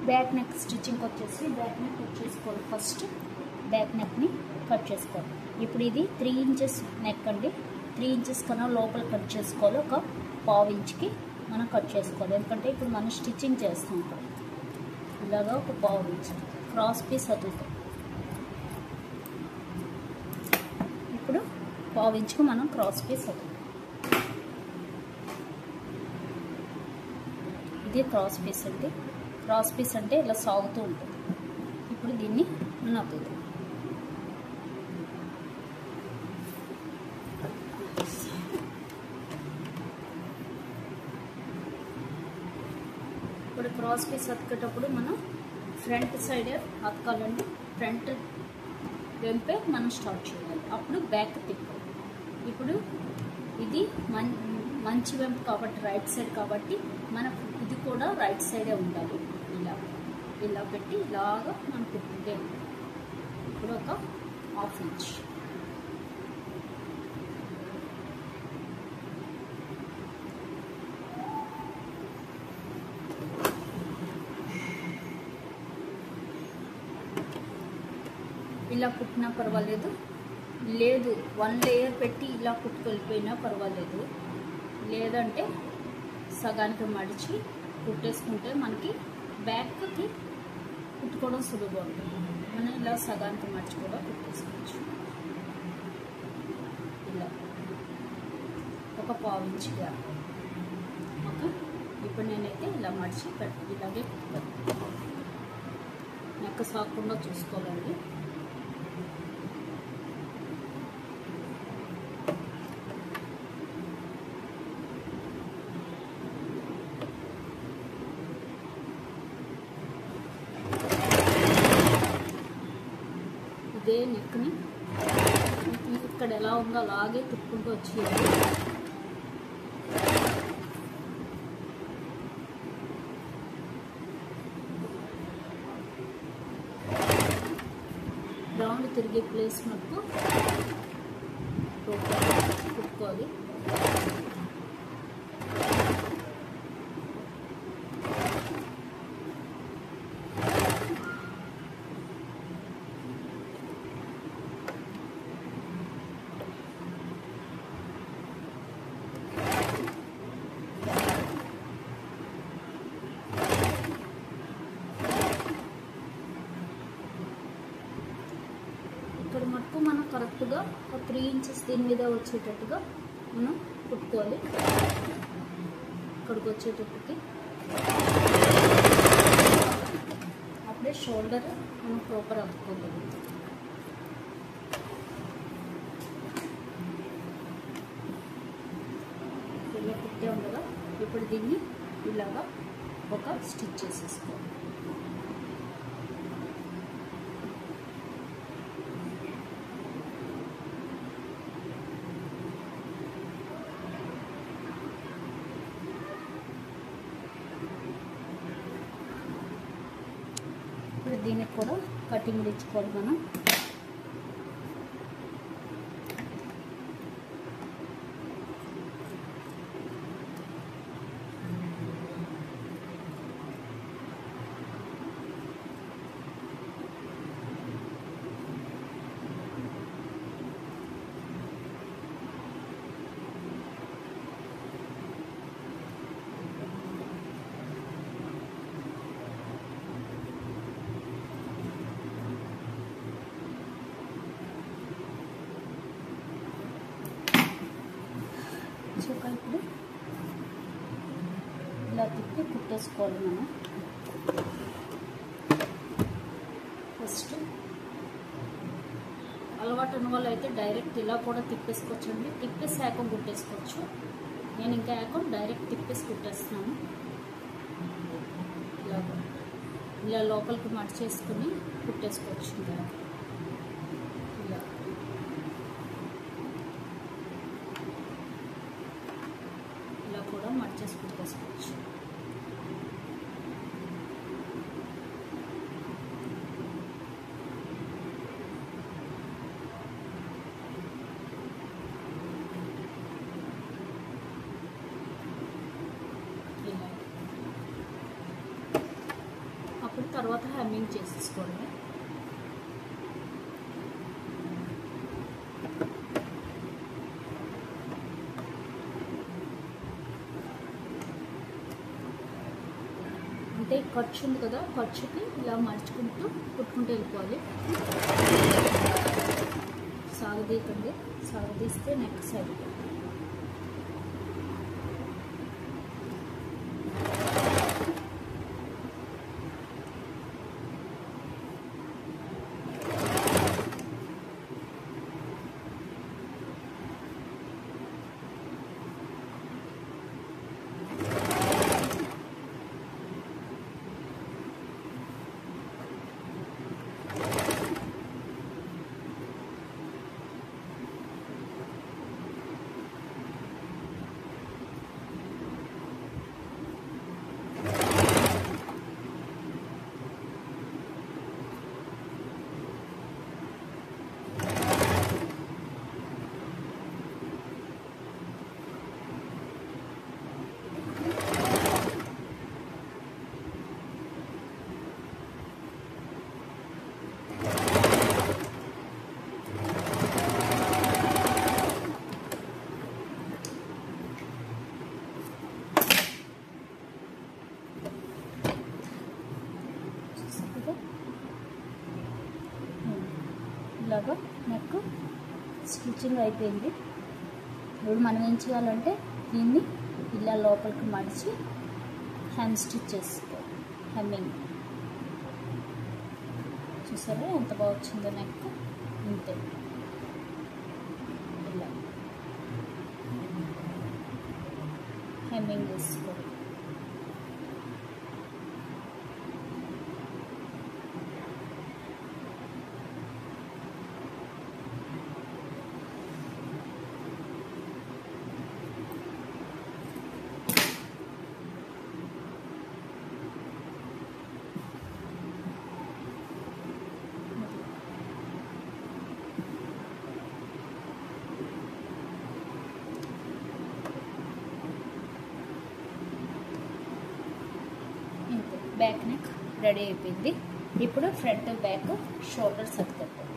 Back neck stitching వచ్చేసి back neck cut చేసుకోవాలి. First back నెక్ని cut చేసుకోవాలి. ఇప్పుడు ఇది 3 ఇంచెస్ నెక్ అండి. 3 ఇంచెస్ కన్నా లోపల కట్ చేసుకోవాలి. ఒక 1/2 ఇంచ్కి మనం కట్ చేసుకోవాలి. ఎందుకంటే ఇప్పుడు మనం స్టిచ్చింగ్ చేస్తాం. ఇలాగా ఒక 1/2 ఇంచ్ క్రాస్ పీస్ వదులుతాం. ఇప్పుడు 1/2 ఇంచ్కి మనం క్రాస్ పీస్ వదులుతాం. ఇది క్రాస్ పీస్ అండి. క్రాస్ పీస్ అంటే ఇలా సాగుతూ ఉంటుంది. ఇప్పుడు దీన్ని నవ్వుతాం. ఇప్పుడు క్రాస్ పీస్ అతికేటప్పుడు మనం ఫ్రంట్ సైడ్ అతకాలండి. ఫ్రంట్ వెంపే మనం స్టార్ట్ చేయాలి. అప్పుడు బ్యాక్ తిప్పాలి. ఇప్పుడు ఇది మంచి వెంపు కాబట్టి రైట్ సైడ్ కాబట్టి మన ఇది కూడా రైట్ సైడే ఉండాలి. ఇలా పెట్టి ఇలాగా మనం తిప్పుతే ఇప్పుడు ఒక 1/2 ఇంచ్ ఇలా కుట్టినా పర్వాలేదు, లేదు 1 లేయర్ పెట్టి ఇలా కుట్టుకెళ్ళిపోయినా పర్వాలేదు. లేదంటే సగానికి మడిచి కుట్టేసుకుంటే మనకి బ్యాక్కి కుట్టుకోవడం సులువుగా ఉంటుంది. మనం ఇలా సగానికి మడిచి కూడా కుట్టేసుకోవచ్చు. ఇలా ఒక 1/2 ఇంచ్ గ్యాప్. ఓకే, ఇప్పుడు నేనైతే ఇలా మడిచి ఇలాగే కుట్టుతాను. నెక్క సాగకుండా చూసుకోవాలండి. ఇదే నెక్ని ఇక్కడ ఎలా ఉందో అలాగే తిప్పుకుంటూ వచ్చేయాలి. రౌండ్ తిరిగే ప్లేస్ మటుకు కుట్టుకోవాలి. ఇక్కడ మటుకు మనం కరెక్ట్గా ఒక 3 ఇంచెస్ దీని మీద వచ్చేటట్టుగా మనం కుట్టుకోవాలి. ఇక్కడికి వచ్చేటట్టుకి అప్పుడే షోల్డర్ మనం ప్రాపర్ అతుక్కోగలుగుతాం. ఇలా కుట్టే ఉండగా ఇప్పుడు దీన్ని ఇలాగా ఒక స్టిచ్ చేసేసుకోవాలి. దీనికి కూడా కటింగ్ ఇచ్చుకోవాలి మనం. ఇప్పుడు ఇలా తిప్పి కుట్టేసుకోవాలి మనం. ఫస్ట్ అలవాటు ఉన్న వాళ్ళు అయితే డైరెక్ట్ ఇలా కూడా తిప్పేసుకోవచ్చండి. తిప్పేసి ఏకం కుట్టేసుకోవచ్చు. నేను ఇంకా ఏకం డైరెక్ట్ తిప్పేసి కుట్టేస్తున్నాను. ఇలా లోపలికి మడిచేసుకుని కుట్టేసుకోవచ్చు. ఇలా కూడా మడిచేసి కుట్టేసుకోవచ్చు. అప్పుడు తర్వాత హెమ్మింగ్ చేసేసుకోండి. అంటే ఖర్చు ఉంది కదా, ఖర్చుకి ఇలా మర్చుకుంటూ కుట్టుకుంటూ వెళ్ళిపోవాలి. సాగదీకండి, సాగదీస్తే నెక్ సైడ్ ఇలాగా నెక్ స్టిచ్చింగ్ అయిపోయింది. ఇప్పుడు మనం ఏం చేయాలంటే దీన్ని ఇలా లోపలికి మడిచి హ్యాండ్ స్టిచ్ చేసుకోవాలి. హెమ్మింగ్ చూసారా ఎంత బాగా వచ్చిందో నెక్. అంతే ఇలా హెమ్మింగ్ చేసుకోవాలి. బ్యాక్ నెక్ రెడీ అయిపోయింది. ఇప్పుడు ఫ్రంట్ బ్యాక్ షోల్డర్స్ అతుక్కోవాలి.